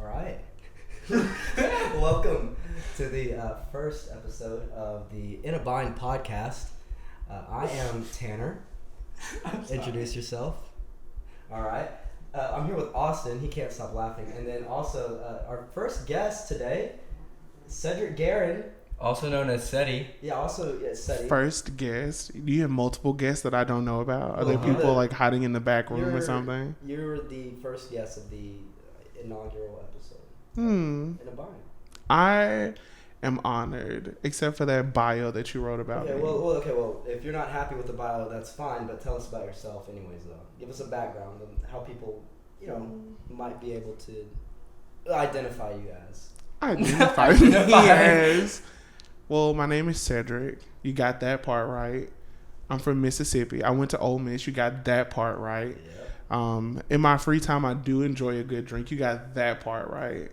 All right. Welcome to the first episode of the In a Bind podcast. I am Tanner. Introduce yourself. All right. I'm here with Austin. He can't stop laughing. And then also our first guest today, Cedric Garron. Also known as Seti. Yeah, Seti. First guest? Do you have multiple guests that I don't know about? Are there people like hiding in the back room or something? You're the first guest of the inaugural episode. In a Bind. I am honored, except for that bio that you wrote about me. Well, if you're not happy with the bio, that's fine, but tell us about yourself anyways, though. Give us a background on how people, might be able to identify you as. Identify me as... Well, my name is Cedric. You got that part right. I'm from Mississippi. I went to Ole Miss. You got that part right. Yeah. In my free time, I do enjoy a good drink. You got that part right.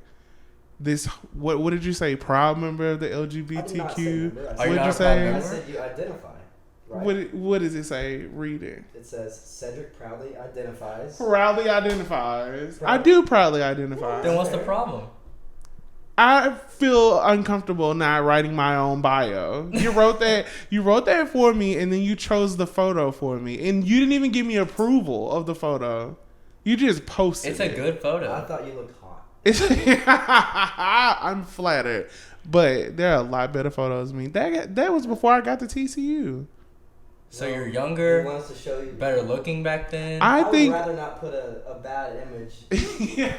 What did you say? Proud member of the LGBTQ? What did you say? I said you identify. Right? What does it say? Read it. It says Cedric proudly identifies. Proudly identifies. I do proudly identify. Then what's the problem? I feel uncomfortable not writing my own bio. You wrote that. You wrote that for me, and then you chose the photo for me, and you didn't even give me approval of the photo. You just posted. It's a good photo. I thought you looked hot. I'm flattered, but there are a lot better photos of me. That was before I got to TCU. So you're younger, he wants to show you better looking back then. I think would rather not put a bad image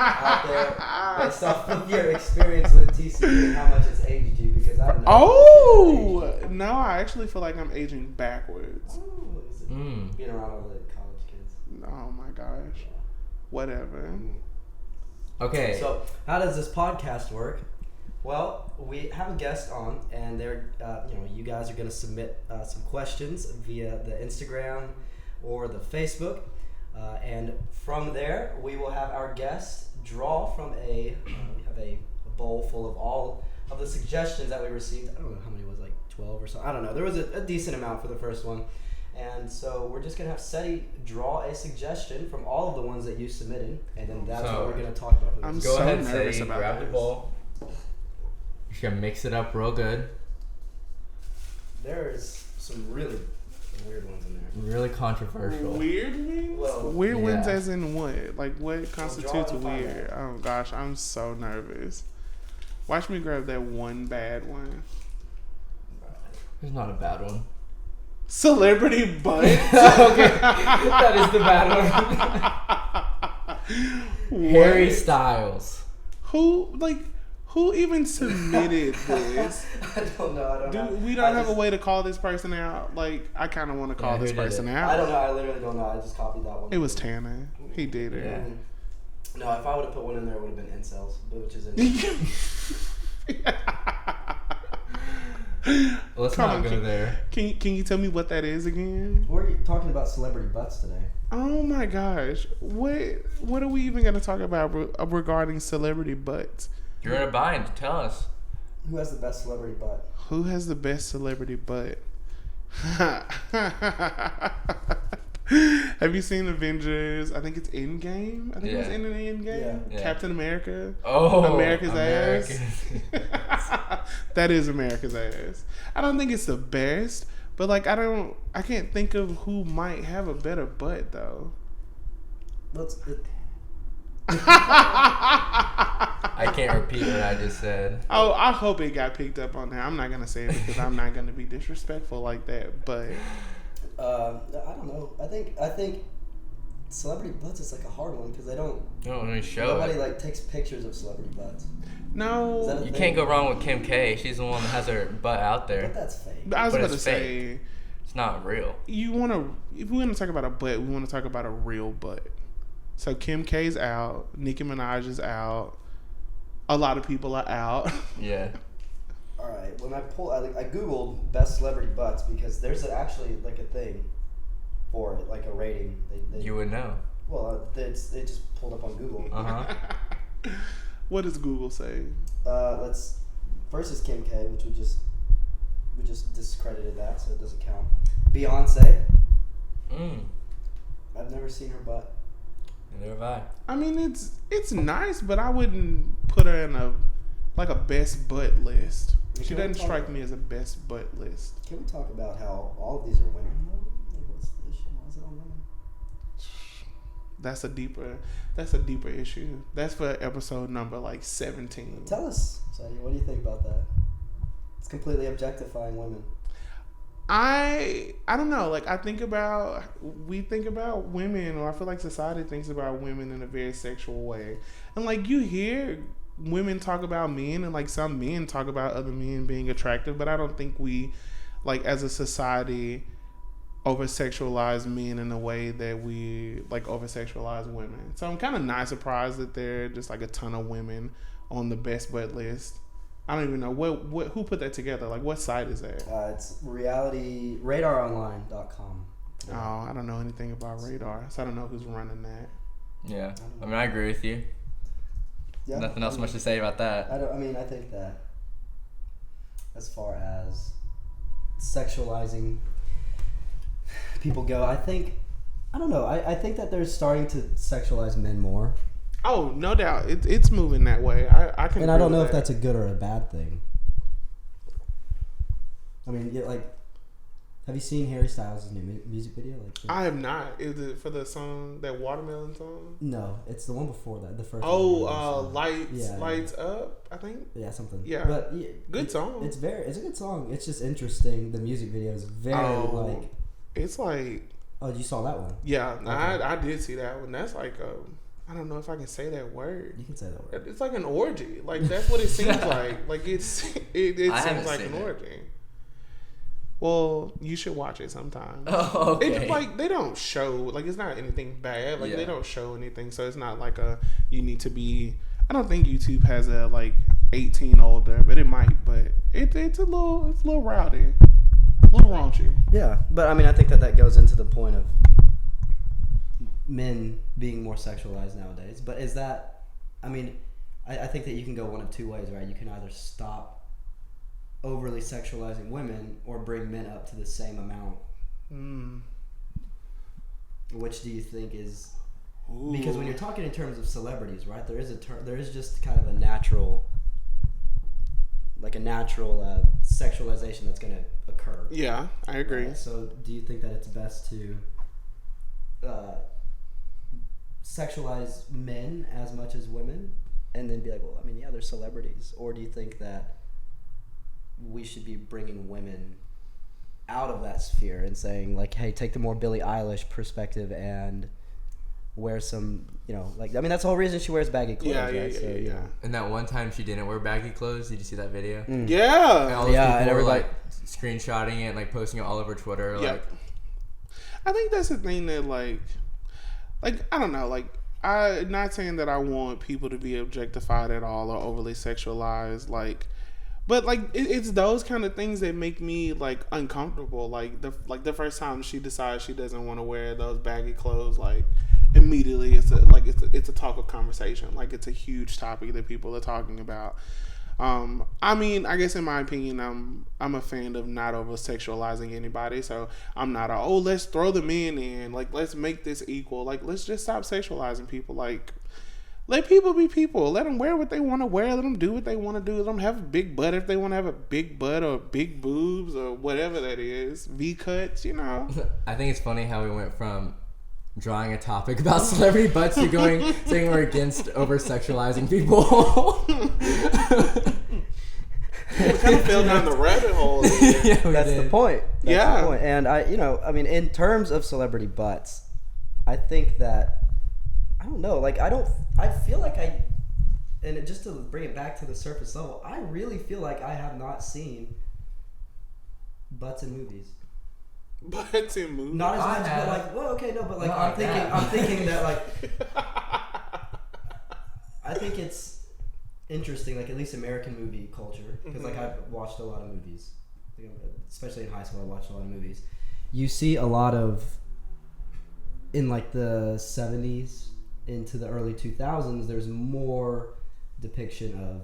out there based off of your experience with TCU and how much it's aged you, because I don't know. Oh no, I actually feel like I'm aging backwards. Being around all the college kids. Oh my gosh, whatever. Okay. So how does this podcast work? Well, we have a guest on, and they're, you guys are going to submit some questions via the Instagram or the Facebook, and from there we will have our guest draw from we have a bowl full of all of the suggestions that we received. I don't know how many it was, like 12 or so. I don't know. There was a decent amount for the first one, and so we're just going to have Seti draw a suggestion from all of the ones that you submitted, and then that's what we're going to talk about. I'm Go so ahead, nervous Seti. about Grab this. the bowl. You're gonna mix it up real good. There's some really weird ones in there. Really controversial. Weird ones? Well, weird ones yeah. as in what? Like what constitutes draw and find weird? Oh gosh, I'm so nervous. Watch me grab that one bad one. There's not a bad one. Celebrity butt. Okay, that is the bad one. Harry Styles. Who even submitted this? I don't know. We don't have a way to call this person out. Like, I kind of want to call this person out. I don't know. I literally don't know. I just copied that one. It was Tanner. He did it. Yeah. No, if I would have put one in there, it would have been incels, which is Let's not go there. Can you tell me what that is again? We're talking about celebrity butts today. Oh my gosh. What are we even going to talk about regarding celebrity butts? You're in a bind. Tell us. Who has the best celebrity butt? Who has the best celebrity butt? Have you seen Avengers? I think it's Endgame. I think it was in an Endgame. Yeah. Captain America. Oh, America's ass. That is America's ass. I don't think it's the best, but like I can't think of who might have a better butt though. I can't repeat what I just said. Oh, I hope it got picked up on there. I'm not gonna say it because I'm not gonna be disrespectful like that. But I don't know. I think celebrity butts is like a hard one because they don't. Really show Nobody it. like takes pictures of celebrity butts. no, You can't go wrong with Kim K. She's the one that has her butt out there. But that's fake. I was But about to it's say It's not real. if we want to talk about a butt, we want to talk about a real butt. So Kim K's out, Nicki Minaj is out, a lot of people are out. Yeah. All right. When I googled best celebrity butts because there's actually like a thing for it, like a rating. You would know. Well, it just pulled up on Google. What does Google say? First is Kim K, which we just discredited that, so it doesn't count. Beyonce. I've never seen her butt. Neither have I. I mean, it's nice, but I wouldn't put her in a best butt list. She Can we doesn't talk- strike me as a best butt list. Can we talk about how all of these are women? Like, what's the issue? Why is it all women? That's a deeper issue. That's for episode number 17. Tell us, Sadie, what do you think about that? It's completely objectifying women. I don't know. Like we think about women, or I feel like society thinks about women in a very sexual way. And like you hear women talk about men, and like some men talk about other men being attractive, but I don't think we, like as a society, over sexualize men in a way that we like over sexualize women. So I'm kind of not surprised that there are just like a ton of women on the best butt list. I don't even know what who put that together. Like what site is that? It's radaronline.com. Oh, I don't know anything about Radar, so I don't know who's running that. Yeah, I mean, I agree with you. Yeah, Nothing else much to say about that. I think that as far as sexualizing people go, I think that they're starting to sexualize men more. Oh, no doubt, it's moving that way. I can. And I don't know if that's a good or a bad thing. I mean, have you seen Harry Styles' new music video? I have not. Is it for the song, that Watermelon song? No, it's the one before that. The first. Lights Up, I think. Yeah, something. Yeah, but good song. It's a good song. It's just interesting. The music video is very It's like. Oh, you saw that one? Yeah, okay. I did see that one. That's like I don't know if I can say that word. You can say that word. It's like an orgy. Like that's what it seems like. Like it seems like an orgy. Well, you should watch it sometime. Oh, okay. It's like they don't show, like it's not anything bad. Like they don't show anything, so it's not like you need to be. I don't think YouTube has a 18 older, but it might. But it's a little rowdy, a little raunchy. Yeah, but I mean, I think that goes into the point of men being more sexualized nowadays. But is that? I mean, I think that you can go one of two ways, right? You can either stop overly sexualizing women or bring men up to the same amount. Which do you think is? Ooh. Because when you're talking in terms of celebrities, right, there is just kind of a natural sexualization that's going to occur. Yeah, I agree. Right? So do you think that it's best to sexualize men as much as women and then be like, well, I mean, yeah, they're celebrities? Or do you think that we should be bringing women out of that sphere and saying hey, take the more Billie Eilish perspective and wear some, that's the whole reason she wears baggy clothes, right? Yeah. And that one time she didn't wear baggy clothes, did you see that video? Mm. Yeah. And all those people were screenshotting it and posting it all over Twitter. Yep. I think that's the thing that I don't know, I'm not saying that I want people to be objectified at all or overly sexualized, but it's those kind of things that make me uncomfortable. The first time she decides she doesn't want to wear those baggy clothes, immediately it's a talk of conversation. It's a huge topic that people are talking about. I mean, I guess in my opinion, I'm a fan of not over sexualizing anybody. So I'm not let's throw the men in, let's make this equal. Let's just stop sexualizing people. Let people be people. Let them wear what they want to wear. Let them do what they want to do. Let them have a big butt if they want to have a big butt or big boobs or whatever that is. V-cuts, I think it's funny how we went from drawing a topic about celebrity butts to saying we're against over-sexualizing people. We kind of fell down the rabbit hole. Yeah, That's the point. That's the point. And in terms of celebrity butts, I think that, I don't know, I feel like just to bring it back to the surface level, I really feel like I have not seen butts in movies. Butts in movies? Not as much, but I'm thinking that I think it's interesting, at least American movie culture, because I've watched a lot of movies, especially in high school. I watched a lot of movies. You see a lot of, in the 70s into the early 2000s, there's more depiction of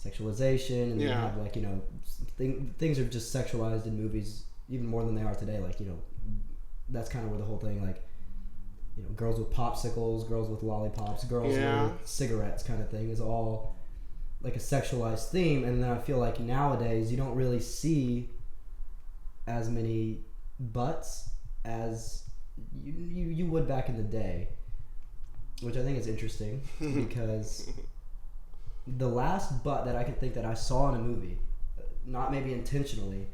sexualization, and you have things are just sexualized in movies even more than they are today. That's kind of where the whole thing, girls with popsicles, girls with lollipops, girls with cigarettes kind of thing is all like a sexualized theme, and then I feel like nowadays you don't really see as many butts as you would back in the day, which I think is interesting because the last butt that I can think that I saw in a movie, not maybe intentionally,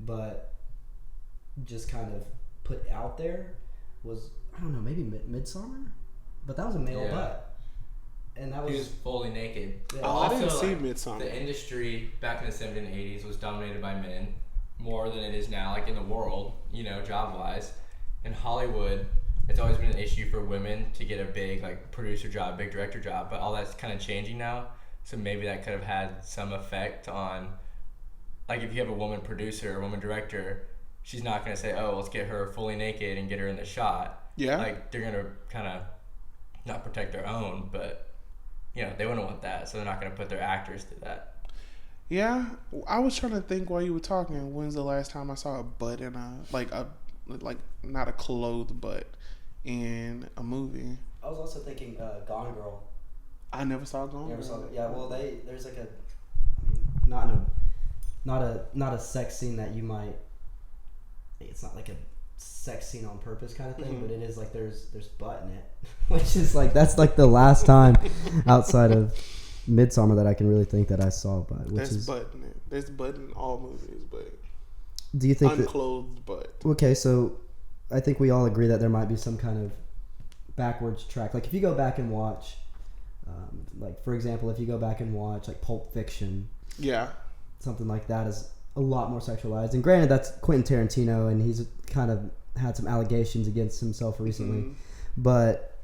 but just kind of put out there, was, I don't know, maybe Midsummer, but that was a male butt, and that was, he was fully naked. Yeah. Oh, I didn't see like, Midsummer. The industry back in the 70s and 80s was dominated by men more than it is now, like in the world, you know, job wise. In Hollywood, it's always been an issue for women to get a big like producer job, big director job, but all that's kind of changing now. So maybe that could have had some effect on, like, if you have a woman producer or a woman director, she's not going to say, oh, let's get her fully naked and get her in the shot. Yeah. Like, they're going to kind of not protect their own, but, you know, they wouldn't want that, so they're not going to put their actors through that. Yeah, I was trying to think while you were talking. When's the last time I saw a butt in like not a clothed butt in a movie? I was also thinking Gone Girl. I never saw Gone. You never saw it? Yeah, well, there's like a, I mean, not a sex scene that you might. It's not like a sex scene on purpose kind of thing, but it is like there's butt in it, which is like that's like the last time outside of Midsummer that I can really think that I saw butt. Which is butt in it. There's butt in all movies, but do you think unclothed butt? Okay, so I think we all agree that there might be some kind of backwards track. Like if you go back and watch, like for example, if you go back and watch like Pulp Fiction, yeah, something like that is a lot more sexualized. And granted, that's Quentin Tarantino, and he's kind of had some allegations against himself recently. But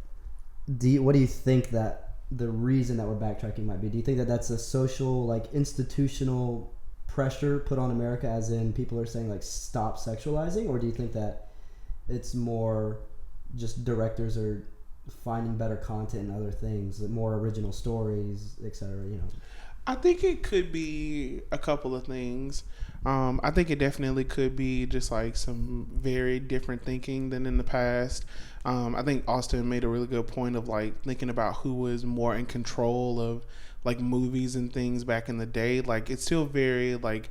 what do you think that the reason that we're backtracking might be? Do you think that that's a social, like institutional pressure put on America, as in people are saying like stop sexualizing, or do you think that it's more just directors are finding better content and other things, more original stories, etc.? You know, I think it could be a couple of things. I think it definitely could be just like some very different thinking than in the past. I think Austin made a really good point of like thinking about who was more in control of like movies and things back in the day. Like it's still very like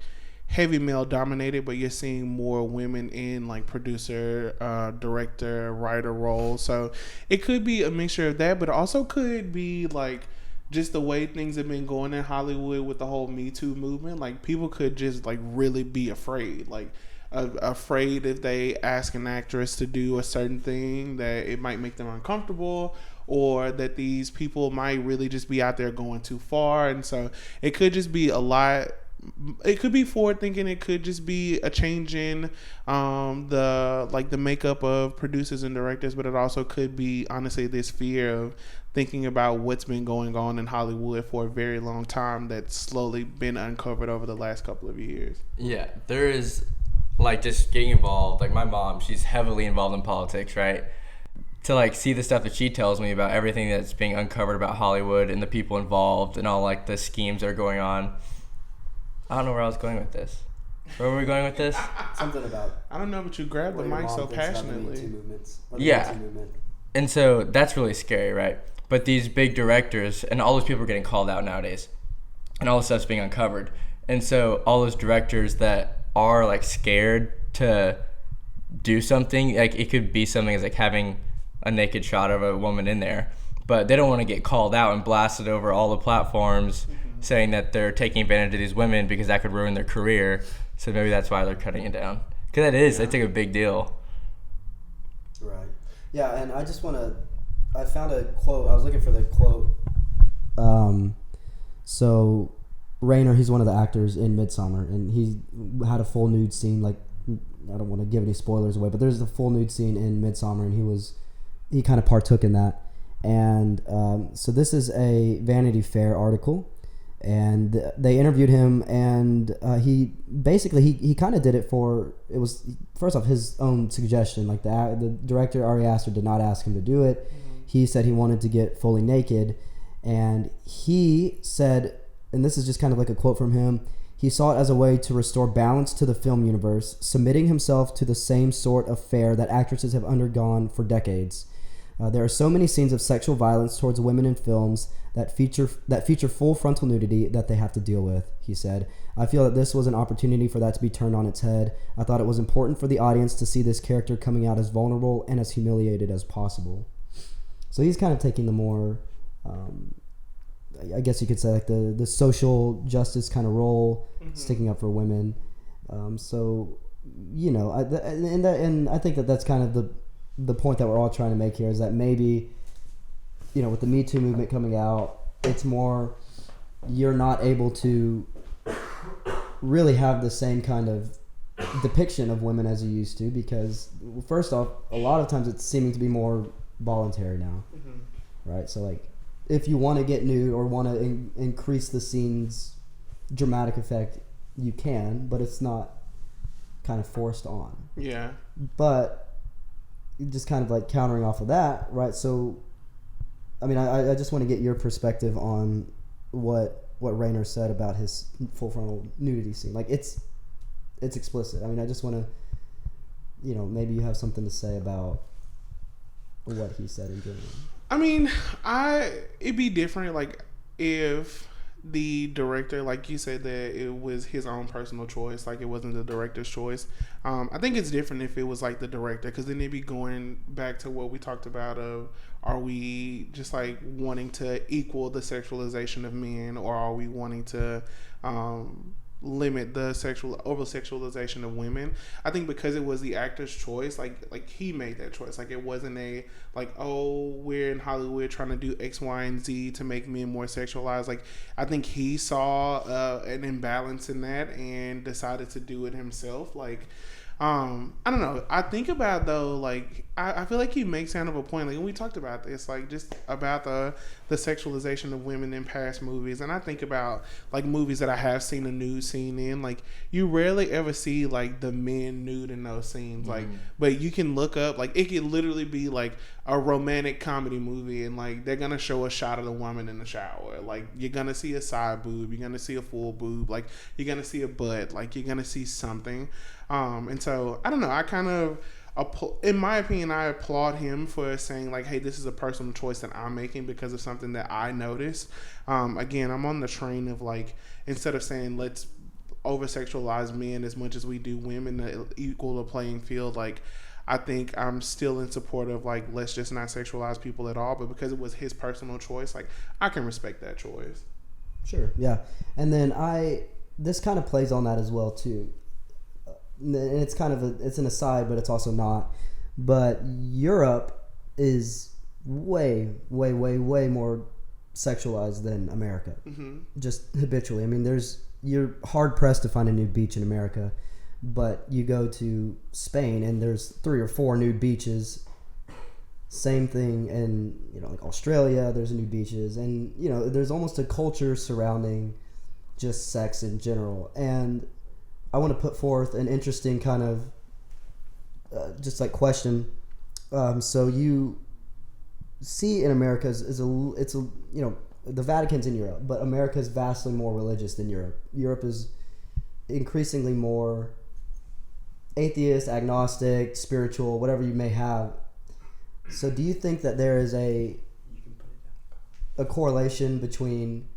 heavy male dominated, but you're seeing more women in like producer, director, writer roles. So it could be a mixture of that, but it also could be like just the way things have been going in Hollywood with the whole Me Too movement. Like people could just like really be afraid, like afraid if they ask an actress to do a certain thing that it might make them uncomfortable, or that these people might really just be out there going too far. And so it could just be a lot. It could be forward thinking. It could just be a change in the makeup of producers and directors, but it also could be honestly this fear of thinking about what's been going on in Hollywood for a very long time that's slowly been uncovered over the last couple of years. Yeah, there is like just getting involved. Like my mom, she's heavily involved in politics, right? To like see the stuff that she tells me about everything that's being uncovered about Hollywood and the people involved and all like the schemes that are going on. I don't know where I was going with this. Where were we going with this? something about. I don't know, but you grabbed the mic so passionately. Yeah. And so that's really scary, right? But these big directors and all those people are getting called out nowadays, and all this stuff's being uncovered. And so all those directors that are like scared to do something, like it could be something as like having a naked shot of a woman in there, but they don't want to get called out and blasted over all the platforms saying that they're taking advantage of these women because that could ruin their career. So maybe that's why they're cutting it down. Because it's like a big deal. Right. Yeah, and I just want to, I found a quote. I was looking for the quote. So Rayner, he's one of the actors in Midsummer, and he had a full nude scene. Like, I don't want to give any spoilers away, but there's a full nude scene in Midsummer, and he kind of partook in that. And so this is a Vanity Fair article, and they interviewed him, and he basically he kind of did it for, it was first off his own suggestion. Like the director Ari Aster did not ask him to do it. He said he wanted to get fully naked, and he said, and this is just kind of like a quote from him, he saw it as a way to restore balance to the film universe, submitting himself to the same sort of fare that actresses have undergone for decades. There are so many scenes of sexual violence towards women in films that feature full frontal nudity that they have to deal with, he said. I feel that this was an opportunity for that to be turned on its head. I thought it was important for the audience to see this character coming out as vulnerable and as humiliated as possible. So he's kind of taking the more, I guess you could say, like the social justice kind of role, sticking up for women. So, you know, and I think that that's kind of the point that we're all trying to make here, is that maybe, you know, with the Me Too movement coming out, it's more, you're not able to really have the same kind of depiction of women as you used to, because first off, a lot of times it's seeming to be more voluntary now, right? So like, if you want to get nude or want to increase the scene's dramatic effect, you can, but it's not kind of forced on. Yeah. But just kind of like countering off of that, right? So, I mean, I just want to get your perspective on what Raynor said about his full frontal nudity scene. Like, it's explicit. I mean, I just want to, you know, maybe you have something to say about what he said in general. I mean, it'd be different, like, if the director, like you said, that it was his own personal choice, like it wasn't the director's choice. I think it's different if it was like the director, because then they'd be going back to what we talked about of, are we just like wanting to equal the sexualization of men, or are we wanting to limit the over sexualization of women? I think because it was the actor's choice, like he made that choice. Like, it wasn't a like, oh, we're in Hollywood trying to do X, Y, and Z to make men more sexualized. Like, I think he saw an imbalance in that and decided to do it himself. Like, I don't know. I think about, though, like, I feel like he makes kind of a point. Like, when we talked about this, like, just about the sexualization of women in past movies. And I think about, like, movies that I have seen a nude scene in. Like, you rarely ever see, like, the men nude in those scenes. Like, but you can look up, like, it could literally be, like, a romantic comedy movie, and, like, they're going to show a shot of the woman in the shower. Like, you're going to see a side boob. You're going to see a full boob. Like, you're going to see a butt. Like, you're going to see something. And so, I don't know, I kind of, in my opinion, I applaud him for saying, like, hey, this is a personal choice that I'm making because of something that I noticed. Again, I'm on the train of, like, instead of saying let's over-sexualize men as much as we do women to equal the playing field, like, I think I'm still in support of, like, let's just not sexualize people at all. But because it was his personal choice, like, I can respect that choice. Sure, yeah. And then this kind of plays on that as well, too. And it's kind of it's an aside, but it's also not. But Europe is way, way, way, way more sexualized than America. Just habitually. I mean, you're hard pressed to find a nude beach in America, but you go to Spain and there's 3 or 4 nude beaches. Same thing in, you know, like Australia, there's nude beaches, and, you know, there's almost a culture surrounding just sex in general. And I want to put forth an interesting kind of just like question. So you see in America it's a you know, the Vatican's in Europe, but America is vastly more religious than Europe. Europe is increasingly more atheist, agnostic, spiritual, whatever you may have. So do you think that there is a correlation between,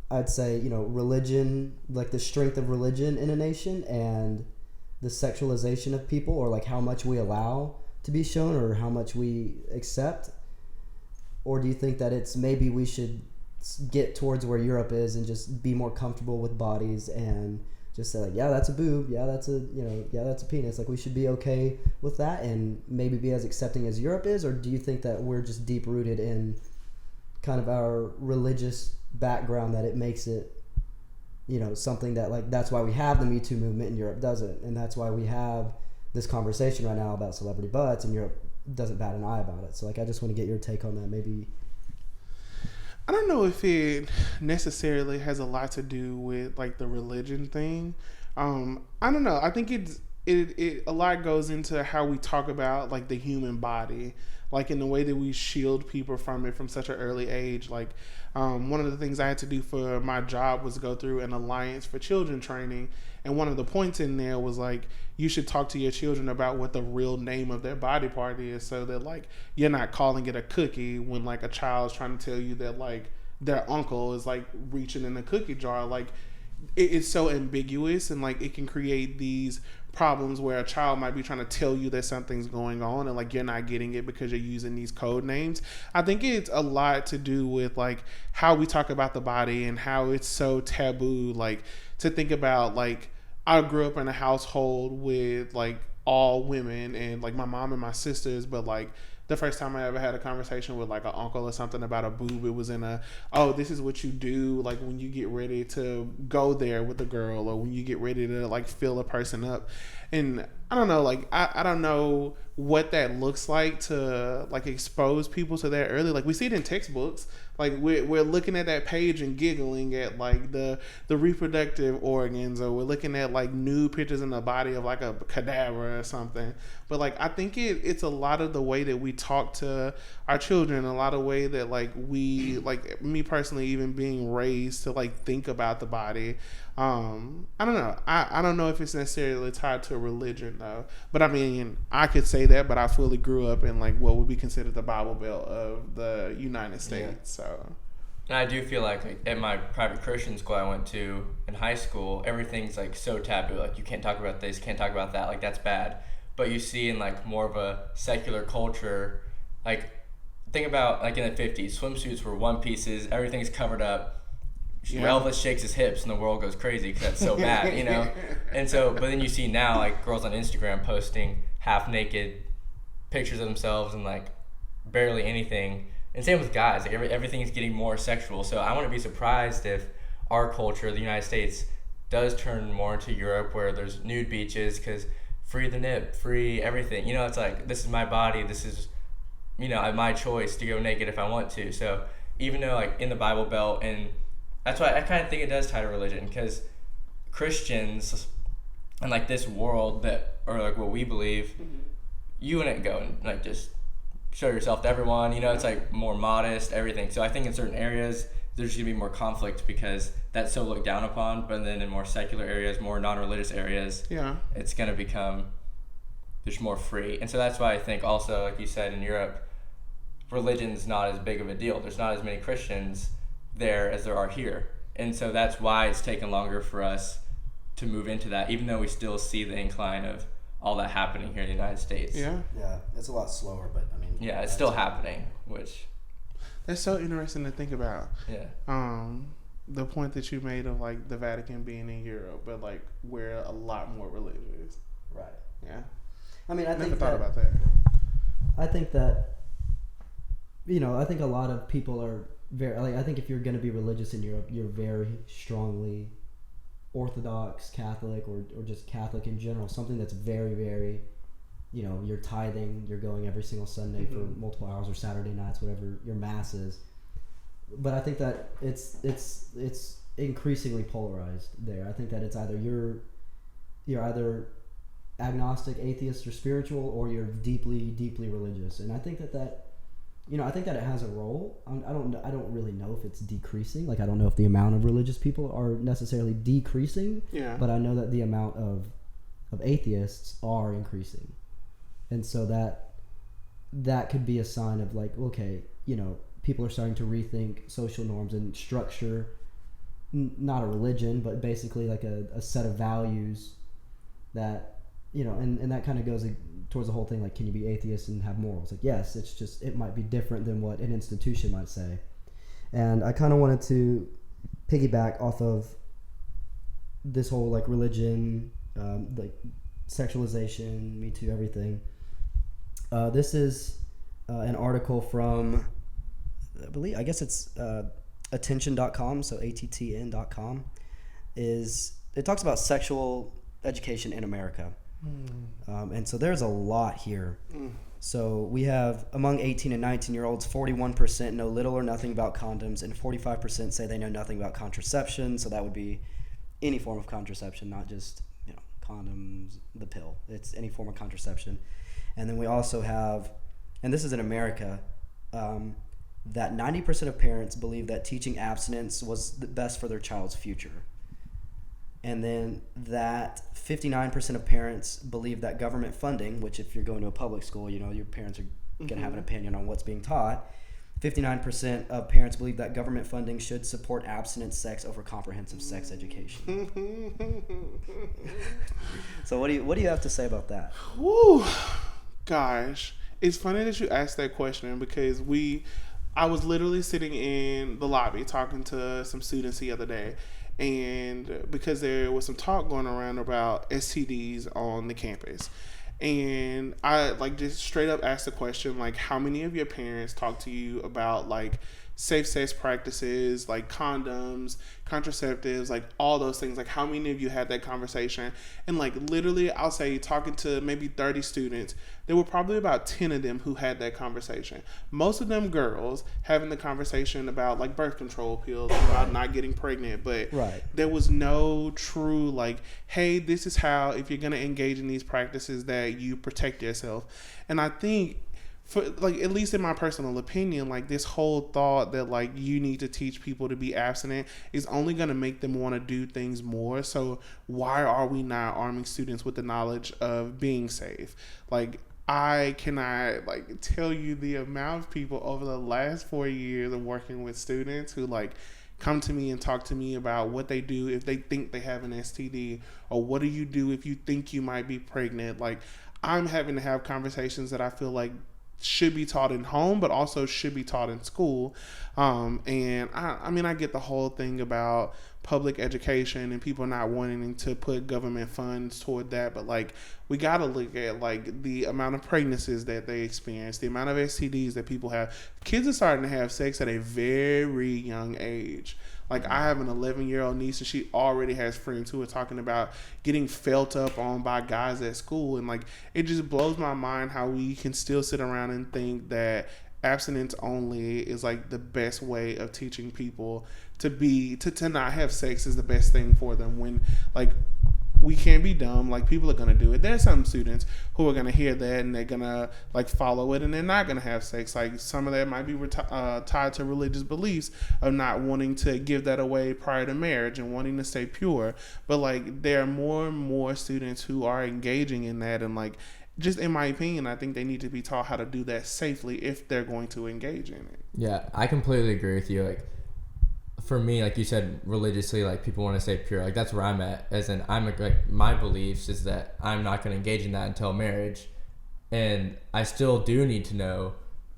I'd say, you know, religion, like the strength of religion in a nation, and the sexualization of people, or like how much we allow to be shown or how much we accept? Or do you think that it's maybe we should get towards where Europe is and just be more comfortable with bodies and just say, like, yeah, that's a boob, yeah, that's a, you know, yeah, that's a penis, like we should be okay with that and maybe be as accepting as Europe is? Or do you think that we're just deep rooted in kind of our religious background that it makes it, you know, something that, like, that's why we have the Me Too movement and Europe doesn't, and that's why we have this conversation right now about celebrity butts and Europe doesn't bat an eye about it? So, like, I just want to get your take on that. Maybe I don't know if it necessarily has a lot to do with, like, the religion thing. I don't know. I think it a lot goes into how we talk about like the human body, like in the way that we shield people from it from such an early age. Like one of the things I had to do for my job was go through an Alliance for Children training, and one of the points in there was like you should talk to your children about what the real name of their body part is, so that like you're not calling it a cookie when like a child's trying to tell you that like their uncle is like reaching in the cookie jar. Like it's so ambiguous, and like it can create these problems where a child might be trying to tell you that something's going on and like you're not getting it because you're using these code names. I think it's a lot to do with like how we talk about the body and how it's so taboo. Like to think about, like I grew up in a household with like all women and like my mom and my sisters, but like the first time I ever had a conversation with like an uncle or something about a boob, it was in a, oh, this is what you do like when you get ready to go there with a girl, or when you get ready to like fill a person up. And I don't know, like I don't know what that looks like to like expose people to that early. Like we see it in textbooks. Like we're looking at that page and giggling at like the reproductive organs, or we're looking at like nude pictures in the body of like a cadaver or something. But like I think it's a lot of the way that we talk to our children, a lot of way that like we, like me personally, even being raised to like think about the body. I don't know. I don't know if it's necessarily tied to a religion though. But I mean, I could say that, but I fully grew up in like what would be considered the Bible Belt of the United States. Yeah. So. And I do feel like at my private Christian school I went to in high school, everything's like so taboo. Like you can't talk about this, can't talk about that. Like that's bad. But you see in like more of a secular culture, like think about like in the 50s, swimsuits were one pieces, everything's covered up. Yeah. Elvis shakes his hips and the world goes crazy because that's so bad, you know? And so, but then you see now like girls on Instagram posting half naked pictures of themselves and like barely anything. And same with guys, like everything's getting more sexual. So I wouldn't be surprised if our culture, the United States, does turn more into Europe where there's nude beaches because free the nip, free everything. You know, it's like, this is my body, this is, you know, my choice to go naked if I want to. So even though like in the Bible Belt, and that's why I kind of think it does tie to religion, because Christians and like this world that, or like what we believe, you wouldn't go and like just show yourself to everyone, you know, it's like more modest, everything. So I think in certain areas there's going to be more conflict because that's so looked down upon, but then in more secular areas, more non-religious areas, it's going to become there's more free. And so that's why I think also, like you said, in Europe, religion's not as big of a deal. There's not as many Christians there as there are here. And so that's why it's taken longer for us to move into that, even though we still see the incline of all that happening here in the United States. Yeah, it's a lot slower, but I mean, yeah, it's still happening, which that's so interesting to think about. Yeah. The point that you made of like the Vatican being in Europe, but like we're a lot more religious. Right. Yeah. I mean, I never thought about that. I think that, you know, I think a lot of people are very, like, I think if you're going to be religious in Europe, you're very strongly Orthodox, Catholic, or just Catholic in general. Something that's very, very, you know, you're tithing, you're going every single Sunday for multiple hours, or Saturday nights, whatever your mass is. But I think that it's increasingly polarized there. I think that it's either you're either agnostic, atheist, or spiritual, or you're deeply, deeply religious. And I think that you know, I think that it has a role. I don't really know if it's decreasing. Like, I don't know if the amount of religious people are necessarily decreasing. Yeah. But I know that the amount of atheists are increasing, and so that could be a sign of like, okay, you know, people are starting to rethink social norms and structure, not a religion, but basically like a set of values that, you know, and that kind of goes towards the whole thing, like, can you be atheist and have morals? Like, yes, it's just, it might be different than what an institution might say. And I kind of wanted to piggyback off of this whole like religion, like sexualization, Me Too, everything. This is an article from, I guess it's attention.com, so attn.com. It talks about sexual education in America. And so there's a lot here. So we have, among 18 and 19-year-olds, 41% know little or nothing about condoms, and 45% say they know nothing about contraception. So that would be any form of contraception, not just, you know, condoms, the pill. It's any form of contraception. And then we also have, and this is in America, that 90% of parents believe that teaching abstinence was the best for their child's future. And then that 59% of parents believe that government funding, which if you're going to a public school, you know, your parents are going to have an opinion on what's being taught. 59% of parents believe that government funding should support abstinent sex over comprehensive sex education. So what do you have to say about that? Woo, gosh, it's funny that you asked that question because I was literally sitting in the lobby talking to some students the other day, and because there was some talk going around about STDs on the campus. And I just straight up asked the question, how many of your parents talk to you about safe sex practices, condoms, contraceptives, all those things? How many of you had that conversation? And literally, I'll say, talking to maybe 30 students, there were probably about 10 of them who had that conversation. Most of them girls having the conversation about birth control pills, about not getting pregnant, but there was no true hey, this is how, if you're gonna engage in these practices, that you protect yourself. And I think, for at least in my personal opinion, this whole thought that you need to teach people to be abstinent is only going to make them want to do things more. So why are we not arming students with the knowledge of being safe? I cannot tell you the amount of people over the last 4 years of working with students who come to me and talk to me about what they do if they think they have an STD, or what do you do if you think you might be pregnant. I'm having to have conversations that I feel should be taught in home, but also should be taught in school. And I get the whole thing about public education and people not wanting to put government funds toward that, but we got to look at the amount of pregnancies that they experience, the amount of STDs that people have. Kids are starting to have sex at a very young age. I have an 11-year-old niece, and she already has friends who are talking about getting felt up on by guys at school. And it just blows my mind how we can still sit around and think that abstinence only is the best way of teaching people to not have sex is the best thing for them, when we can't be dumb. People are going to do it. There's some students who are going to hear that and they're going to follow it, and they're not going to have sex. Some of that might be tied to religious beliefs of not wanting to give that away prior to marriage and wanting to stay pure. But there are more and more students who are engaging in that, and just in my opinion, I think they need to be taught how to do that safely if they're going to engage in it. Yeah, I completely agree with you. For me, you said, religiously, people want to stay pure. That's where I'm at. As in, my beliefs is that I'm not going to engage in that until marriage, and I still do need to know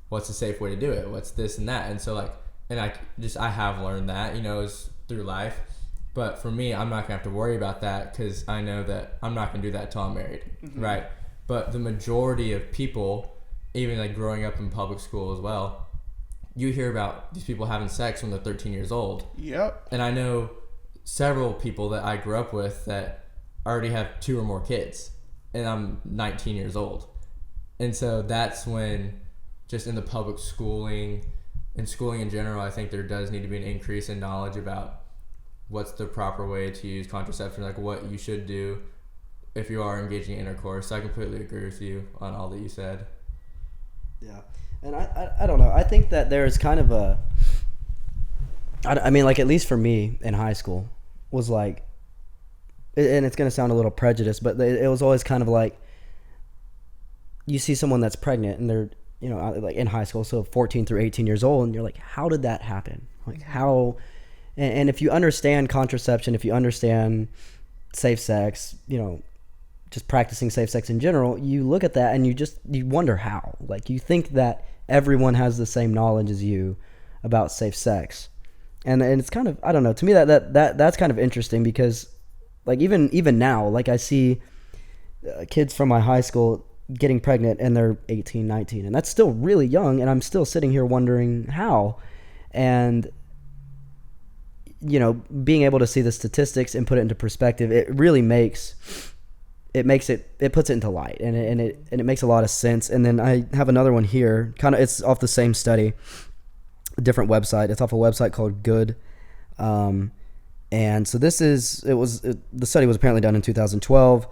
what's a safe way to do it, what's this and that. And so I have learned that, is through life. But for me, I'm not gonna have to worry about that because I know that I'm not gonna do that until I'm married, right? But the majority of people, even growing up in public school as well, you hear about these people having sex when they're 13 years old. Yep. And I know several people that I grew up with that already have 2 or more kids, and I'm 19 years old. And so that's when, just in the public schooling and schooling in general, I think there does need to be an increase in knowledge about what's the proper way to use contraception, what you should do if you are engaging in intercourse. So I completely agree with you on all that you said. Yeah. And I don't know. I think that there's kind of at least for me in high school, was and it's going to sound a little prejudiced, but it was always kind of you see someone that's pregnant and they're, in high school, so 14 through 18 years old, and you're how did that happen? How, and if you understand contraception, if you understand safe sex, just practicing safe sex in general, you look at that and you wonder how. You think that everyone has the same knowledge as you about safe sex, and it's kind of, I don't know, to me that's kind of interesting, because even now, I see kids from my high school getting pregnant and they're 18, 19, and that's still really young, and I'm still sitting here wondering how. And being able to see the statistics and put it into perspective, it really it puts it into light, and it makes a lot of sense. And then I have another one here, it's off the same study, a different website. It's off a website called Good. And so the study was apparently done in 2012.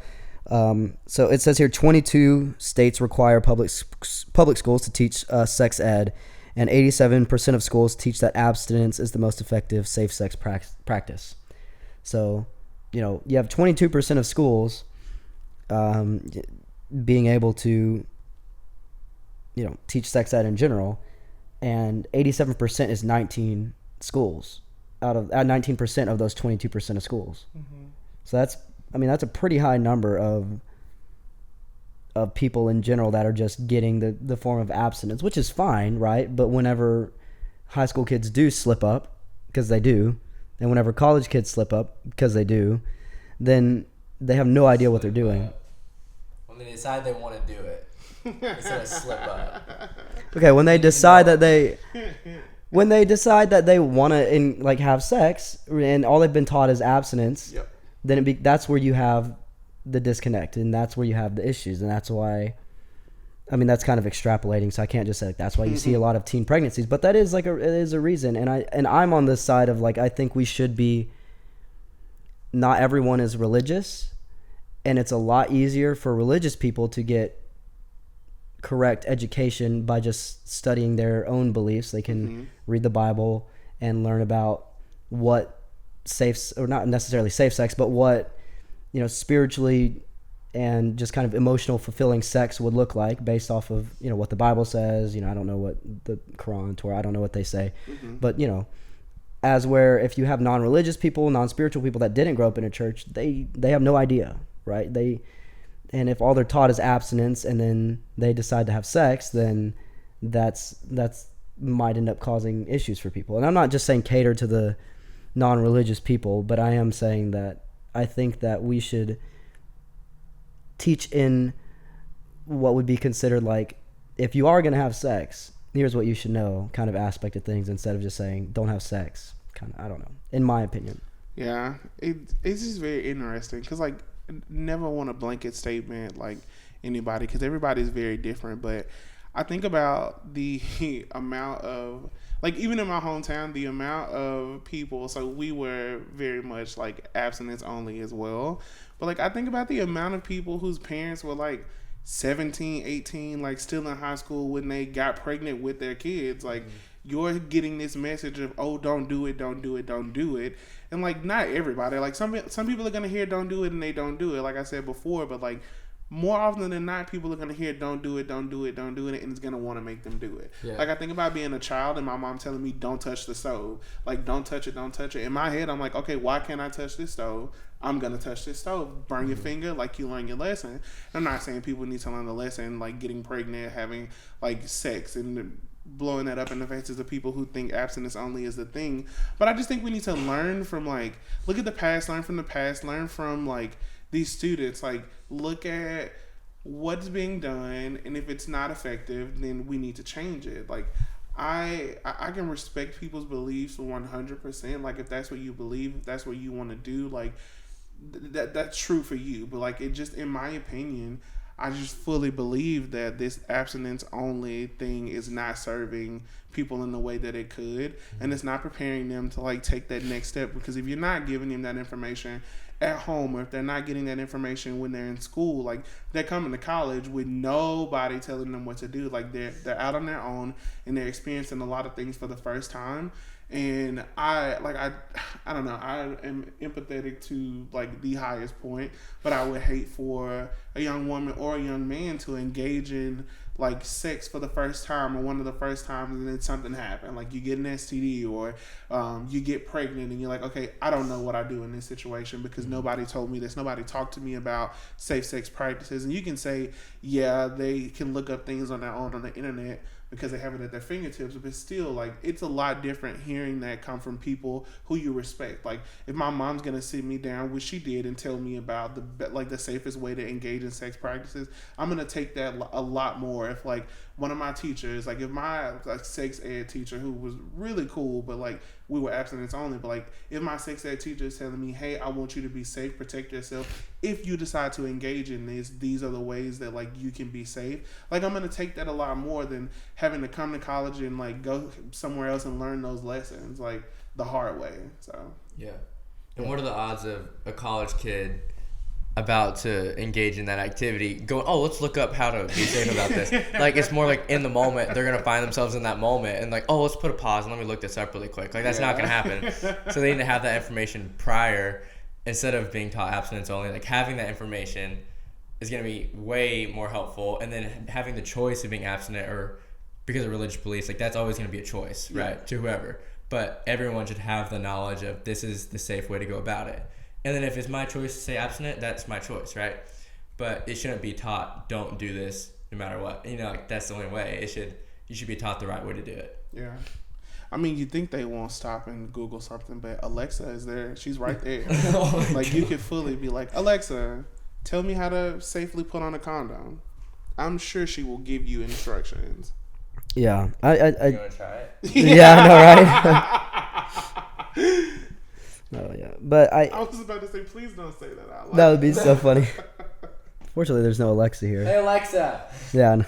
So it says here 22 states require public schools to teach sex ed, and 87% of schools teach that abstinence is the most effective safe sex practice. So, you have 22% of schools being able to, teach sex ed in general, and 87% is 19 schools out of 19% of those 22% of schools. Mm-hmm. So that's a pretty high number of people in general that are just getting the form of abstinence, which is fine, right? But whenever high school kids do slip up, because they do, and whenever college kids slip up, because they do, then they have no idea what they're doing. When they decide they want to do it, instead of slip up. Okay, when they decide that they want to have sex, and all they've been taught is abstinence, yep. Then that's where you have the disconnect, and that's where you have the issues, and that's why. That's kind of extrapolating, so I can't just say that's why you see a lot of teen pregnancies, but that is it is a reason, and I'm on this side of I think we should be. Not everyone is religious, and it's a lot easier for religious people to get correct education by just studying their own beliefs. They can read the Bible and learn about what or not necessarily safe sex, but what spiritually and just kind of emotional fulfilling sex would look like based off of what the Bible says. I don't know what the Quran, Torah, I don't know what they say, but as where if you have non-religious people, non-spiritual people that didn't grow up in a church, they have no idea, right? And if all they're taught is abstinence and then they decide to have sex, then that's might end up causing issues for people. And I'm not just saying cater to the non-religious people, but I am saying that I think that we should teach in what would be considered if you are going to have sex, here's what you should know kind of aspect of things, instead of just saying don't have sex. Kind of, I don't know, in my opinion. Yeah, it's just very interesting because never want a blanket statement anybody, because everybody's very different. But I think about the amount of even in my hometown, the amount of people. So we were very much abstinence only as well. But I think about the amount of people whose parents were 17, 18, still in high school when they got pregnant with their kids. You're getting this message of, oh, don't do it, don't do it, don't do it. And not everybody. Some people are gonna hear don't do it and they don't do it, like I said before, but more often than not, people are gonna hear don't do it, don't do it, don't do it, and it's gonna want to make them do it. Yeah. I think about being a child and my mom telling me don't touch the stove. Don't touch it, don't touch it. In my head, I'm okay, why can't I touch this stove? I'm gonna touch this stove. Burn your finger, you learn your lesson. I'm not saying people need to learn the lesson, getting pregnant, having sex, and blowing that up in the faces of people who think abstinence only is the thing. But I just think we need to learn from look at the past, learn from the past, learn from these students, look at what's being done, and if it's not effective, then we need to change it. I can respect people's beliefs 100%. If that's what you believe, if that's what you want to do, that's true for you. But it just, in my opinion, I just fully believe that this abstinence only thing is not serving people in the way that it could, and it's not preparing them to take that next step. Because if you're not giving them that information at home, or if they're not getting that information when they're in school, they're coming to college with nobody telling them what to do. They're out on their own and they're experiencing a lot of things for the first time. And I don't know, I am empathetic to the highest point, but I would hate for a young woman or a young man to engage in sex for the first time, or one of the first times, and then something happened, you get an STD, or you get pregnant, and you're okay, I don't know what I do in this situation because nobody told me this, nobody talked to me about safe sex practices. And you can say, yeah, they can look up things on their own on the internet because they have it at their fingertips, but still, it's a lot different hearing that come from people who you respect. If my mom's gonna sit me down, which she did, and tell me about the safest way to engage in sex practices, I'm gonna take that a lot more. If one of my teachers, if my sex ed teacher, who was really cool, but we were abstinence only, but if my sex ed teacher is telling me, hey, I want you to be safe, protect yourself, if you decide to engage in this, these are the ways that you can be safe. I'm gonna take that a lot more than having to come to college and go somewhere else and learn those lessons the hard way. So yeah, And what are the odds of a college kid about to engage in that activity going, oh, let's look up how to be safe about this? Like, it's more like in the moment, they're going to find themselves in that moment and like, oh, let's put a pause and let me look this up really quick. Like, that's not going to happen. So they need to have that information prior instead of being taught abstinence only. Like, having that information is going to be way more helpful. And then having the choice of being abstinent or because of religious beliefs, like, that's always going to be a choice, right, to whoever. But everyone should have the knowledge of this is the safe way to go about it. And then if it's my choice to stay abstinent, that's my choice, right? But it shouldn't be taught, don't do this no matter what. You know, like, that's the only way. You should be taught the right way to do it. Yeah. I mean, you think they won't stop and Google something, but Alexa is there. She's right there. Like, you could fully be like, Alexa, tell me how to safely put on a condom. I'm sure she will give you instructions. Yeah. You want to try it? Yeah, I know, right? Oh yeah, but I was about to say, please don't say that out loud. That would be so funny. Fortunately, there's no Alexa here. Hey, Alexa. Yeah,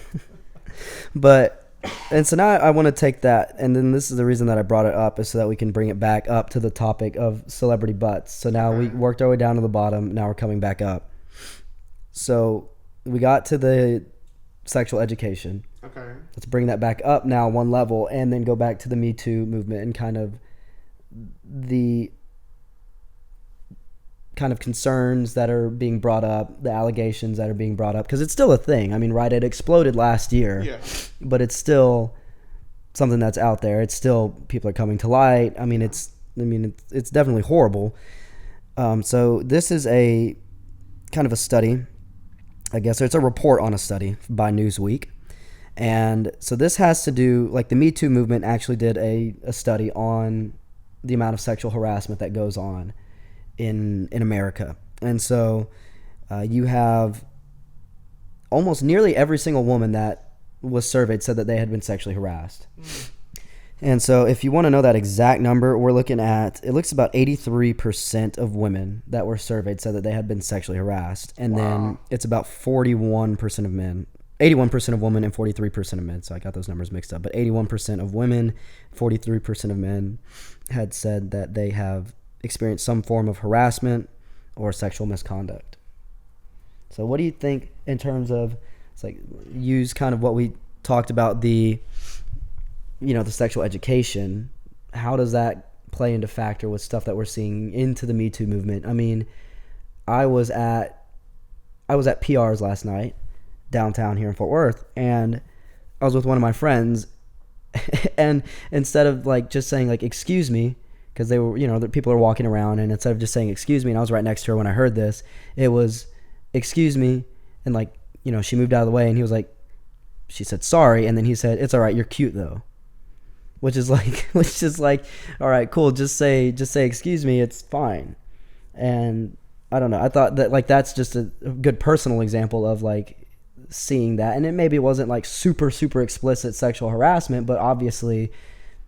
but and so now I want to take that, and then this is the reason that I brought it up is so that we can bring it back up to the topic of celebrity butts. So now we worked our way down to the bottom. Now we're coming back up. So we got to the sexual education. Okay. Let's bring that back up now one level, and then go back to the Me Too movement and kind of the kind of concerns that are being brought up, the allegations that are being brought up, because it's still a thing. I mean, right, it exploded last year, but it's still something that's out there. It's still, people are coming to light. I mean, it's definitely horrible. So this is a kind of a study, I guess, or it's a report on a study by Newsweek. And so this has to do, like, the Me Too movement actually did a study on the amount of sexual harassment that goes on in America. And so you have almost nearly every single woman that was surveyed said that they had been sexually harassed. And so if you want to know that exact number, we're looking at, it looks about 83% of women that were surveyed said that they had been sexually harassed. And then it's about 41% of men, 81% of women and 43% of men. So I got those numbers mixed up, but 81% of women, 43% of men had said that they have experienced some form of harassment or sexual misconduct. So what do you think in terms of, it's like, use kind of what we talked about, the sexual education, how does that play into factor with stuff that we're seeing into the Me Too movement? I mean, I was at PR's last night downtown here in Fort Worth, and I was with one of my friends, and instead of like just saying like, excuse me, because they were, the people are walking around, and instead of just saying excuse me, and I was right next to her when I heard this, it was excuse me, and like, she moved out of the way, and he was like, she said sorry, and then he said, it's all right, you're cute though, which is like all right, cool, just say excuse me, it's fine. And I don't know, I thought that like that's just a good personal example of like seeing that, and it wasn't like super explicit sexual harassment, but obviously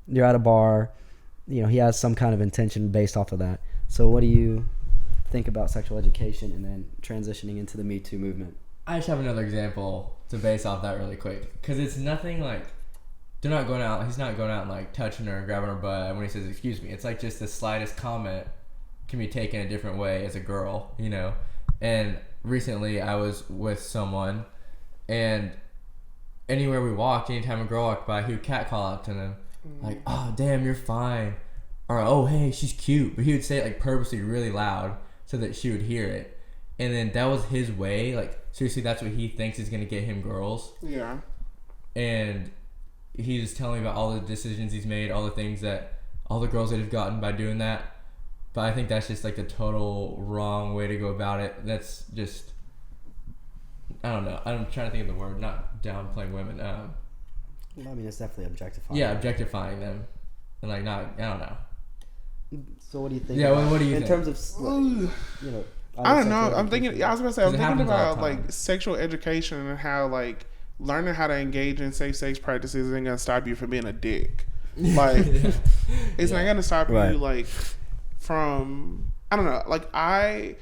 you're at a bar, he has some kind of intention based off of that. So what do you think about sexual education and then transitioning into the Me Too movement? I just have another example to base off that really quick, because it's nothing like, he's not going out and like touching her and grabbing her butt when he says excuse me. It's like just the slightest comment can be taken a different way as a girl, And recently I was with someone, and anywhere we walked, anytime a girl walked by, he would catcall out to them. Like, oh, damn, you're fine. Or, oh, hey, she's cute. But he would say it like purposely really loud so that she would hear it. And then that was his way. Like, seriously, that's what he thinks is going to get him girls. Yeah. And he was telling me about all the decisions he's made, all the things that, all the girls that he's gotten by doing that. But I think that's just like the total wrong way to go about it. That's just, I don't know. I'm trying to think of the word, not downplaying women. I mean, it's definitely objectifying. Yeah, objectifying them, and like not. I don't know. So what do you think? Yeah, what do you think? In terms of, I don't know. I'm thinking. I was gonna say. I'm thinking about like sexual education and how like learning how to engage in safe sex practices isn't gonna stop you from being a dick. Like, it's not gonna stop you like from. I don't know. Like I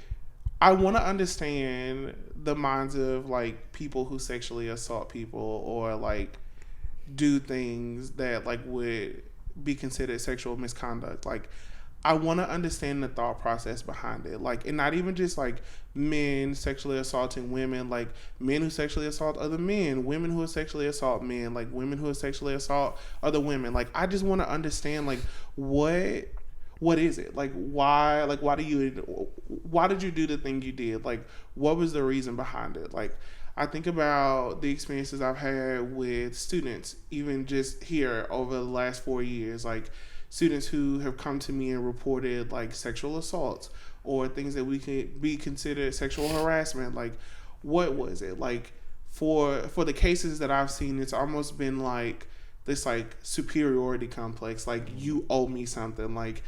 want to understand the minds of like people who sexually assault people or like do things that like would be considered sexual misconduct. Like I want to understand the thought process behind it. Like, and not even just like men sexually assaulting women, like men who sexually assault other men, women who sexually assault men, like women who sexually assault other women. Like, I just want to understand, like, what is it? Like, why did you do the thing you did? Like, what was the reason behind it? Like, I think about the experiences I've had with students, even just here over the last 4 years, like students who have come to me and reported like sexual assaults or things that we can be considered sexual harassment. Like, what was it? Like, for the cases that I've seen, it's almost been like this like superiority complex. Like, you owe me something. Like,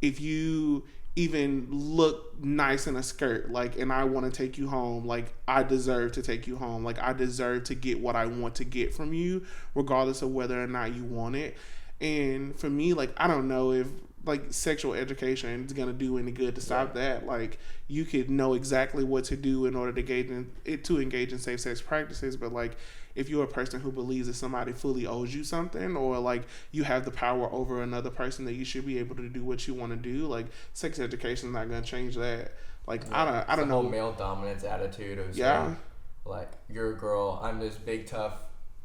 if you even look nice in a skirt, like, and I want to take you home, like, I deserve to take you home. Like, I deserve to get what I want to get from you, regardless of whether or not you want it. And for me, like, I don't know if like sexual education is gonna do any good to stop that. Like, you could know exactly what to do in order to engage in safe sex practices, but like, if you're a person who believes that somebody fully owes you something, or like you have the power over another person, that you should be able to do what you want to do, like, sex education is not gonna change that. Like, I don't know. The whole male dominance attitude of saying, like, you're a girl, I'm this big tough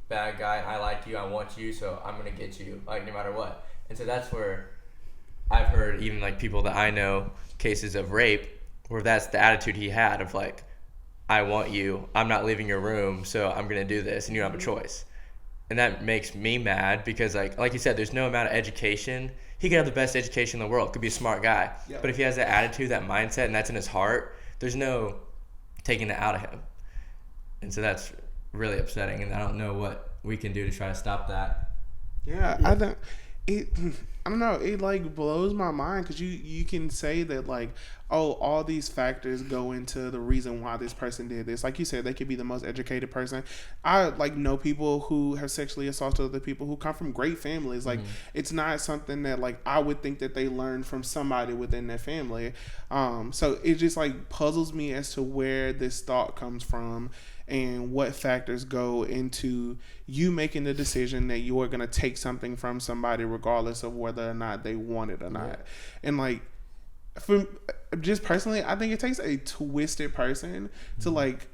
bad guy, I like you, I want you, so I'm gonna get you, like, no matter what. And so that's where I've heard even like people that I know, cases of rape, where that's the attitude he had of like, I want you, I'm not leaving your room, so I'm gonna do this, and you don't have a choice. And that makes me mad because like you said, there's no amount of education. He could have the best education in the world, could be a smart guy, but if he has that attitude, that mindset, and that's in his heart, there's no taking that out of him. And so that's really upsetting, and I don't know what we can do to try to stop that. I don't know, it like blows my mind, because you can say that like, oh, all these factors go into the reason why this person did this. Like you said, they could be the most educated person. I like know people who have sexually assaulted other people who come from great families. Like, it's not something that like I would think that they learned from somebody within their family. So it just like puzzles me as to where this thought comes from and what factors go into you making the decision that you are going to take something from somebody regardless of whether or not they want it or not. And like, for just personally, I think it takes a twisted person to like